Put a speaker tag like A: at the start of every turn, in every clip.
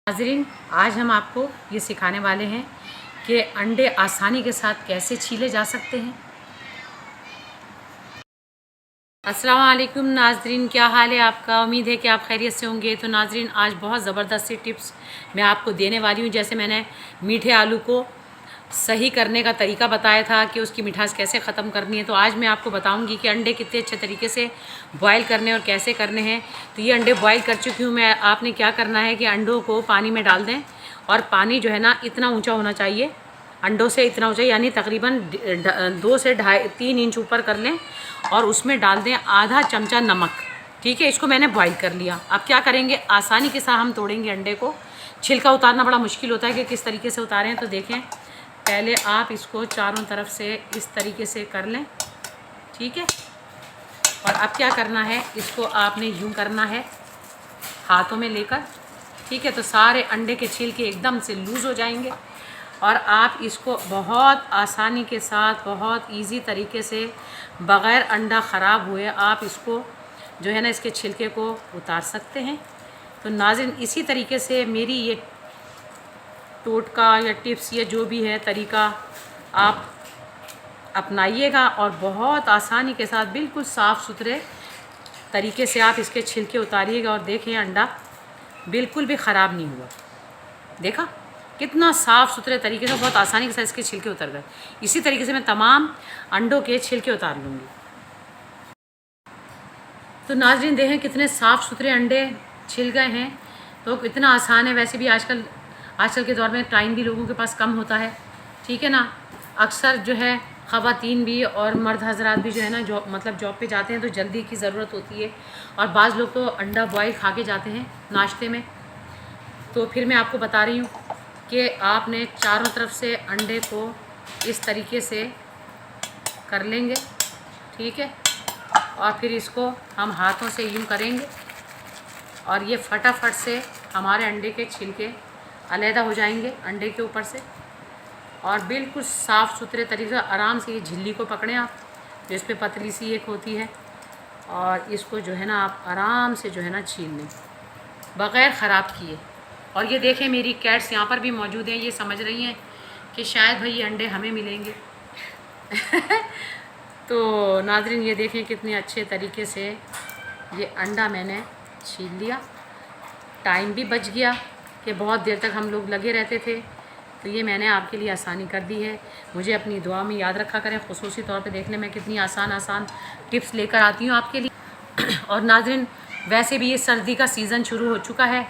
A: नाज़रीन, आज हम आपको ये सिखाने वाले हैं कि अंडे आसानी के साथ कैसे छीले जा सकते हैं। अस्सलाम वालेकुम नाज़रीन, क्या हाल है आपका? उम्मीद है कि आप खैरियत से होंगे। तो नाज़रीन, आज बहुत ज़बरदस्त सी टिप्स मैं आपको देने वाली हूँ। जैसे मैंने मीठे आलू को सही करने का तरीका बताया था कि उसकी मिठास कैसे ख़त्म करनी है, तो आज मैं आपको बताऊंगी कि अंडे कितने अच्छे तरीके से बॉयल करने और कैसे करने हैं। तो ये अंडे बॉयल कर चुकी हूँ मैं। आपने क्या करना है कि अंडों को पानी में डाल दें, और पानी जो है ना इतना ऊंचा होना चाहिए, अंडों से इतना ऊंचा, यानी तकरीबन 2 से 2.5-3 इंच ऊपर कर लें, और उसमें डाल दें आधा चमचा नमक। ठीक है, इसको मैंने बॉयल कर लिया। अब क्या करेंगे, आसानी के साथ हम तोड़ेंगे अंडे को। छिलका उतारना बड़ा मुश्किल होता है कि किस तरीके से उतारें, तो देखें पहले आप इसको चारों तरफ से इस तरीके से कर लें। ठीक है, और अब क्या करना है, इसको आपने यूं करना है हाथों में लेकर। ठीक है, तो सारे अंडे के छिलके एकदम से लूज़ हो जाएंगे, और आप इसको बहुत आसानी के साथ, बहुत इजी तरीके से, बग़ैर अंडा ख़राब हुए आप इसको जो है ना इसके छिलके को उतार सकते हैं। तो नाज़रीन, इसी तरीके से मेरी ये टोटका या टिप्स या जो भी है तरीका आप अपनाइएगा, और बहुत आसानी के साथ बिल्कुल साफ़ सुथरे तरीके से आप इसके छिलके उतारिएगा। और देखें अंडा बिल्कुल भी ख़राब नहीं हुआ। देखा कितना साफ़ सुथरे तरीके से, बहुत आसानी के साथ इसके छिलके उतर गए। इसी तरीके से मैं तमाम अंडों के छिलके उतार लूँगी। तो नाज़रीन, देखें कितने साफ़ सुथरे अंडे छिल गए हैं। तो इतना आसान है। वैसे भी आजकल के दौर में टाइम भी लोगों के पास कम होता है। ठीक है ना, अक्सर जो है ख़वातीन भी और मर्द हज़रात भी जो है ना जॉब पे जाते हैं, तो जल्दी की ज़रूरत होती है, और बाज़ लोग तो अंडा बॉयल खा के जाते हैं नाश्ते में। तो फिर मैं आपको बता रही हूँ कि आपने चारों तरफ से अंडे को इस तरीके से कर लेंगे। ठीक है, और फिर इसको हम हाथों से यूँ करेंगे, और ये फटाफट से हमारे अंडे के छिलके अलहदा हो जाएंगे अंडे के ऊपर से। और बिल्कुल साफ़ सुथरे तरीके से आराम से ये झिल्ली को पकड़ें आप, जो इस पर पतली सी एक होती है, और इसको जो है ना आप आराम से जो है ना छील लें बग़ैर ख़राब किए। और ये देखें मेरी कैट्स यहाँ पर भी मौजूद हैं, ये समझ रही हैं कि शायद भाई ये अंडे हमें मिलेंगे। तो नाज़रीन, ये देखें कितने अच्छे तरीके से ये अंडा मैंने छील लिया। टाइम भी बच गया कि बहुत देर तक हम लोग लगे रहते थे, तो ये मैंने आपके लिए आसानी कर दी है। मुझे अपनी दुआ में याद रखा करें, ख़ुसूसी तौर पे देख लें मैं कितनी आसान टिप्स लेकर आती हूँ आपके लिए। और नाज़रीन, वैसे भी ये सर्दी का सीज़न शुरू हो चुका है।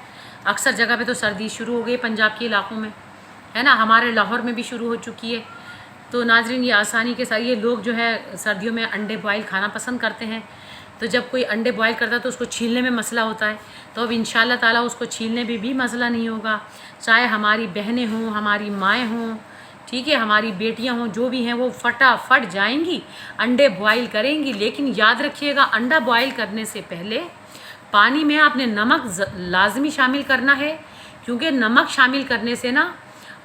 A: अक्सर जगह पे तो सर्दी शुरू हो गई, पंजाब के इलाक़ों में है ना, हमारे लाहौर में भी शुरू हो चुकी है। तो नाज़रीन, ये आसानी के साथ, ये लोग जो है सर्दियों में अंडे बॉयल खाना पसंद करते हैं। तो जब कोई अंडे बॉयल करता है तो उसको छीलने में मसला होता है, तो अब इंशाअल्लाह ताला उसको छीलने में भी मसला नहीं होगा। चाहे हमारी बहनें हों, हमारी माएँ हों, ठीक है, हमारी बेटियां हों, जो भी हैं वो फटाफट जाएंगी अंडे बॉयल करेंगी। लेकिन याद रखिएगा, अंडा बॉयल करने से पहले पानी में आपने नमक लाजमी शामिल करना है, क्योंकि नमक शामिल करने से ना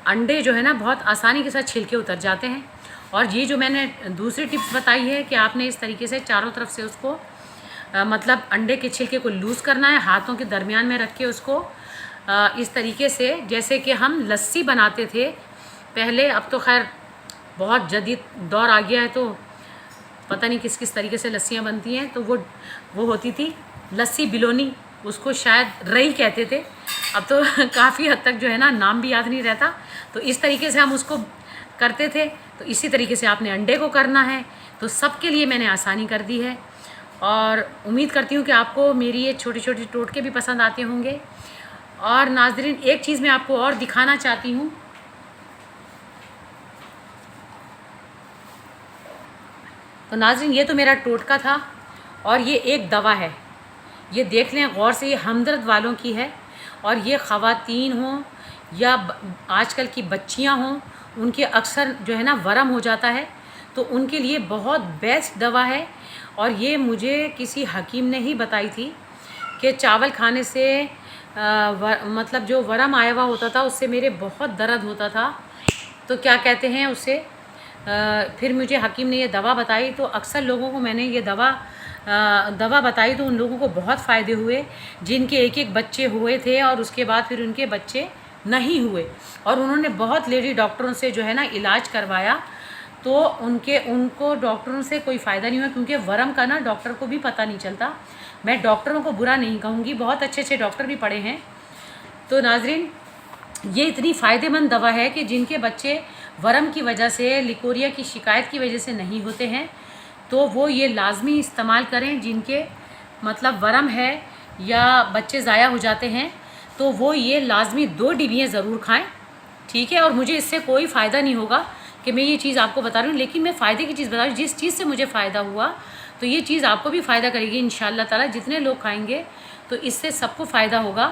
A: अंडे जो है ना बहुत आसानी के साथ छिलके उतर जाते हैं। और ये जो मैंने दूसरी टिप्स बताई है कि आपने इस तरीके से चारों तरफ से उसको मतलब अंडे के छिलके को लूज़ करना है, हाथों के दरमियान में रख के उसको इस तरीके से, जैसे कि हम लस्सी बनाते थे पहले। अब तो खैर बहुत जदीद दौर आ गया है, तो पता नहीं किस किस तरीके से लस्सियाँ बनती हैं। तो वो होती थी लस्सी बिलोनी, उसको शायद रई कहते थे। अब तो काफ़ी हद तक जो है ना नाम भी याद नहीं रहता। तो इस तरीके से हम उसको करते थे। तो इसी तरीके से आपने अंडे को करना है। तो सबके लिए मैंने आसानी कर दी है, और उम्मीद करती हूँ कि आपको मेरी ये छोटे छोटे टोटके भी पसंद आते होंगे। और नाज़रीन, एक चीज़ मैं आपको और दिखाना चाहती हूँ। तो नाज़रीन, ये तो मेरा टोटका था, और ये एक दवा है। ये देख लें गौर से, ये हमदर्द वालों की है, और ये ख़वातीन हों या आजकल की बच्चियाँ हों, उनके अक्सर जो है ना वरम हो जाता है, तो उनके लिए बहुत बेस्ट दवा है। और ये मुझे किसी हकीम ने ही बताई थी कि चावल खाने से मतलब जो वरम आया हुआ होता था उससे मेरे बहुत दर्द होता था। तो क्या कहते हैं उसे, फिर मुझे हकीम ने ये दवा बताई। तो अक्सर लोगों को मैंने ये दवा दवा बताई तो उन लोगों को बहुत फ़ायदे हुए, जिनके एक एक बच्चे हुए थे और उसके बाद फिर उनके बच्चे नहीं हुए, और उन्होंने बहुत लेडी डॉक्टरों से जो है ना इलाज करवाया, तो उनको डॉक्टरों से कोई फ़ायदा नहीं हुआ, क्योंकि वर्म का ना डॉक्टर को भी पता नहीं चलता। मैं डॉक्टरों को बुरा नहीं कहूँगी, बहुत अच्छे अच्छे डॉक्टर भी पढ़े हैं। तो नाजरीन, ये इतनी फ़ायदेमंद दवा है कि जिनके बच्चे वर्म की वजह से, लिकोरिया की शिकायत की वजह से नहीं होते हैं, तो वो ये लाजमी इस्तेमाल करें। जिनके मतलब वर्म है या बच्चे ज़ाया हो जाते हैं, तो वो ये लाजमी 2 डिबियाँ ज़रूर खाएं, ठीक है। और मुझे इससे कोई फ़ायदा नहीं होगा कि मैं ये चीज़ आपको बता रही हूँ, लेकिन मैं फ़ायदे की चीज़ बता रही हूँ। जिस चीज़ से मुझे फ़ायदा हुआ, तो ये चीज़ आपको भी फ़ायदा करेगी इंशाअल्लाह ताला। जितने लोग खाएंगे तो इससे सबको फ़ायदा होगा,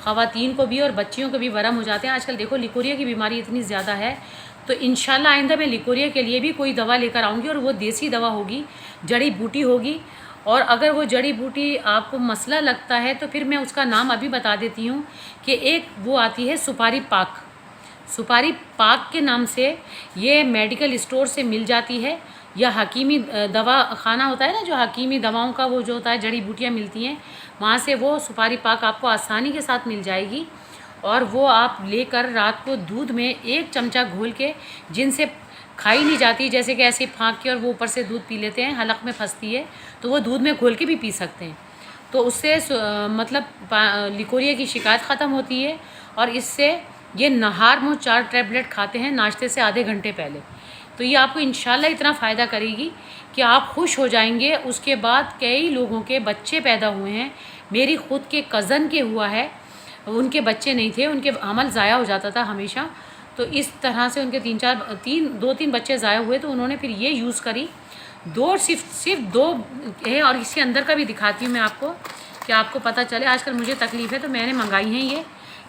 A: ख़वातीन को भी और बच्चियों को भी। वर्म हो जाते हैं आजकल, देखो लिकोरिया की बीमारी इतनी ज़्यादा है, तो इंशाअल्लाह आइंदा मैं लिकोरिया के लिए भी कोई दवा लेकर आऊँगी, और वो देसी दवा होगी, जड़ी बूटी होगी। और अगर वो जड़ी बूटी आपको मसला लगता है तो फिर मैं उसका नाम अभी बता देती हूँ कि एक वो आती है सुपारी पाक। सुपारी पाक के नाम से ये मेडिकल स्टोर से मिल जाती है, या हकीमी दवा खाना होता है ना, जो हकीमी दवाओं का वो जो होता है, जड़ी बूटियाँ मिलती हैं, वहाँ से वो सुपारी पाक आपको आसानी के साथ मिल जाएगी। और वो आप लेकर रात को दूध में 1 चमचा घोल के, जिनसे खाई नहीं जाती, जैसे कि ऐसे फाँक के और वो ऊपर से दूध पी लेते हैं, हलक में फंसती है, तो वो दूध में घोल के भी पी सकते हैं। तो उससे मतलब लिकोरिया की शिकायत ख़त्म होती है। और इससे ये नहार मुँह 4 टैबलेट खाते हैं नाश्ते से आधे घंटे पहले, तो ये आपको इंशाल्लाह इतना फ़ायदा करेगी कि आप खुश हो जाएंगे। उसके बाद कई लोगों के बच्चे पैदा हुए हैं, मेरी ख़ुद के कज़न के हुआ है, उनके बच्चे नहीं थे, उनके हमल ज़ाया हो जाता था हमेशा, तो इस तरह से उनके 2-3 बच्चे ज़ाया हुए, तो उन्होंने फिर ये यूज़ करी। सिर्फ 2 है, और इसके अंदर का भी दिखाती हूँ मैं आपको, कि आपको पता चले। आजकल मुझे तकलीफ़ है तो मैंने मंगाई हैं ये,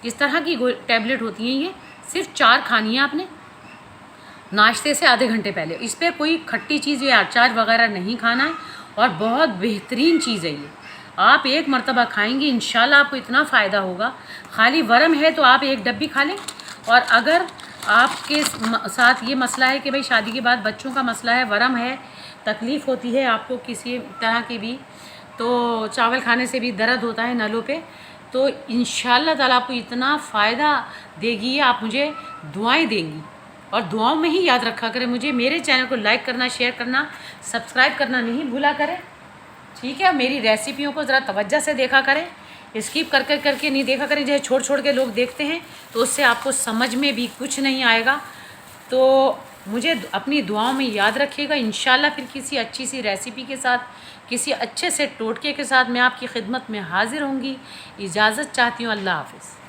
A: इस तरह की टैबलेट होती हैं ये, सिर्फ 4 खानी है आपने नाश्ते से आधे घंटे पहले। इस पर कोई खट्टी चीज़ या अचार वगैरह नहीं खाना है, और बहुत बेहतरीन चीज़ है ये। आप एक मरतबा खाएंगे इंशाल्लाह आपको इतना फ़ायदा होगा। खाली वर्म है तो आप 1 डब्बी खा लें, और अगर आपके साथ ये मसला है कि भाई शादी के बाद बच्चों का मसला है, वर्म है, तकलीफ़ होती है आपको किसी तरह की भी, तो चावल खाने से भी दर्द होता है नलों पे, तो इंशाअल्लाह ताला आपको इतना फ़ायदा देगी। आप मुझे दुआएं देंगी, और दुआओं में ही याद रखा करें मुझे। मेरे चैनल को लाइक करना, शेयर करना, सब्सक्राइब करना नहीं भूला करें, ठीक है। मेरी रेसिपियों को ज़रा तवज्जो से देखा करें, स्किप करके नहीं देखा करें, जैसे छोड़ के लोग देखते हैं, तो उससे आपको समझ में भी कुछ नहीं आएगा। तो मुझे अपनी दुआओं में याद रखिएगा। इंशाल्लाह फिर किसी अच्छी सी रेसिपी के साथ, किसी अच्छे से टोटके के साथ मैं आपकी खिदमत में हाज़िर होंगी। इजाज़त चाहती हूँ, अल्लाह हाफ़िज़।